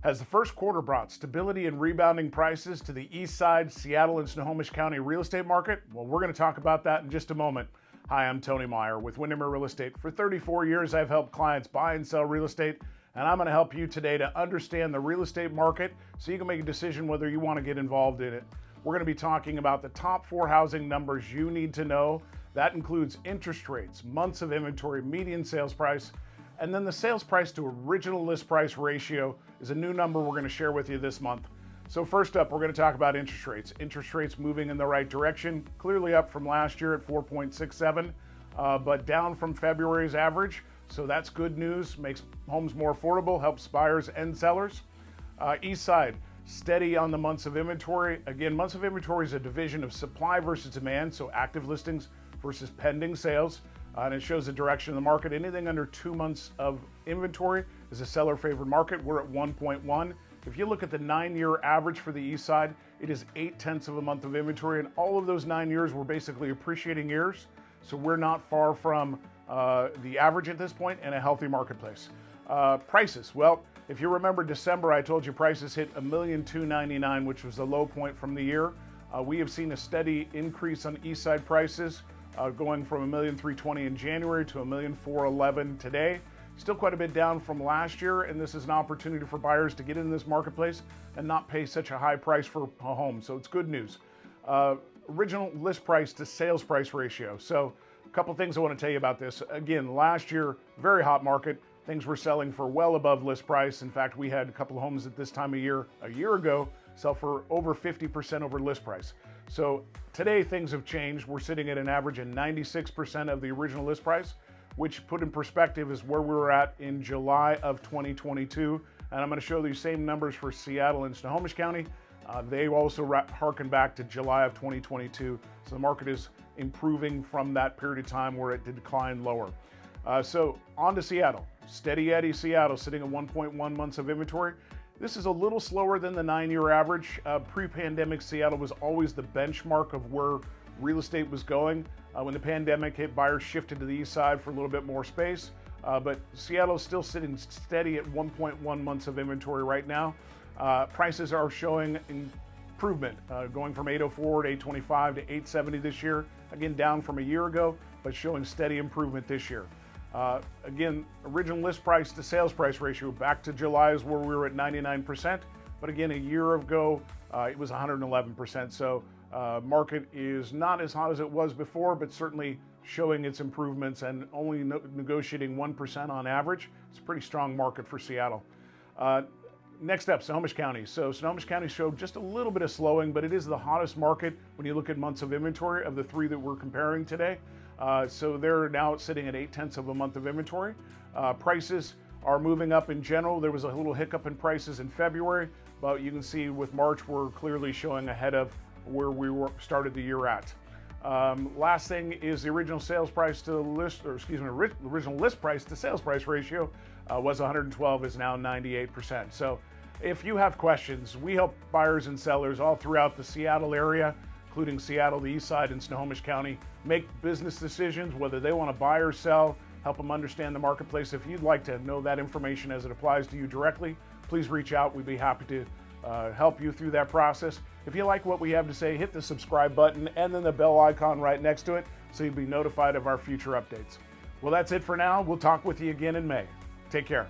Has the first quarter brought stability and rebounding prices to the east side, Seattle, and Snohomish County real estate market? Well, we're going to talk about that in just a moment. Hi, I'm Tony Meyer with Windermere Real Estate. For 34 years, I've helped clients buy and sell real estate, and I'm going to help you today to understand the real estate market so you can make a decision whether you want to get involved in it. We're going to be talking about the top 4 housing numbers you need to know. That includes interest rates, months of inventory, median sales price, and then the sales price to original list price ratio is a new number we're going to share with you this month. So first up, we're going to talk about interest rates. Interest rates moving in the right direction, clearly up from last year at 4.67, but down from February's average. So that's good news, makes homes more affordable, helps buyers and sellers. East side, steady on the months of inventory. Again, months of inventory is a division of supply versus demand, so active listings versus pending sales. And it shows the direction of the market. Anything under 2 months of inventory is a seller favored market. We're at 1.1. If you look at the 9-year average for the east side, it is 0.8 of a month of inventory. And all of those 9 years were basically appreciating years. So we're not far from the average at this point and a healthy marketplace. Prices, well, if you remember December, I told you prices hit $1,299,000, which was the low point from the year. We have seen a steady increase on east side prices. Going from $1,320,000 in January to $1,411,000 today. Still quite a bit down from last year, and this is an opportunity for buyers to get in this marketplace and not pay such a high price for a home. So it's good news. Original list price to sales price ratio. So a couple things I want to tell you about this. Again, last year, very hot market. Things were selling for well above list price. In fact, we had a couple of homes at this time of year, a year ago, sell for over 50% over list price. So today things have changed. We're sitting at an average of 96% of the original list price, which put in perspective is where we were at in July of 2022. And I'm going to show these same numbers for Seattle and Snohomish County. They also harken back to July of 2022. So the market is improving from that period of time where it did decline lower. So on to Seattle. Steady Eddie Seattle sitting at 1.1 months of inventory. This is a little slower than the 9-year average. Pre-pandemic, Seattle was always the benchmark of where real estate was going. When the pandemic hit, buyers shifted to the east side for a little bit more space. But Seattle is still sitting steady at 1.1 months of inventory right now. Prices are showing improvement, going from 804 to 825 to 870 this year. Again, down from a year ago, but showing steady improvement this year. Again, original list price to sales price ratio back to July is where we were at 99%. But again, a year ago, it was 111%. So market is not as hot as it was before, but certainly showing its improvements and only negotiating 1% on average. It's a pretty strong market for Seattle. Next up, Snohomish County. So Snohomish County showed just a little bit of slowing, but it is the hottest market when you look at months of inventory of the 3 that we're comparing today. So they're now sitting at 0.8 of a month of inventory. Prices are moving up in general. There was a little hiccup in prices in February, but you can see with March, we're clearly showing ahead of where we started the year at. Last thing is the original sales price to list, or excuse me, original list price to sales price ratio was 112, is now 98%. So if you have questions, we help buyers and sellers all throughout the Seattle area, including Seattle, the east side, and Snohomish County, make business decisions, whether they want to buy or sell, help them understand the marketplace. If you'd like to know that information as it applies to you directly, please reach out. We'd be happy to help you through that process. If you like what we have to say, hit the subscribe button and then the bell icon right next to it so you'll be notified of our future updates. Well, that's it for now. We'll talk with you again in May. Take care.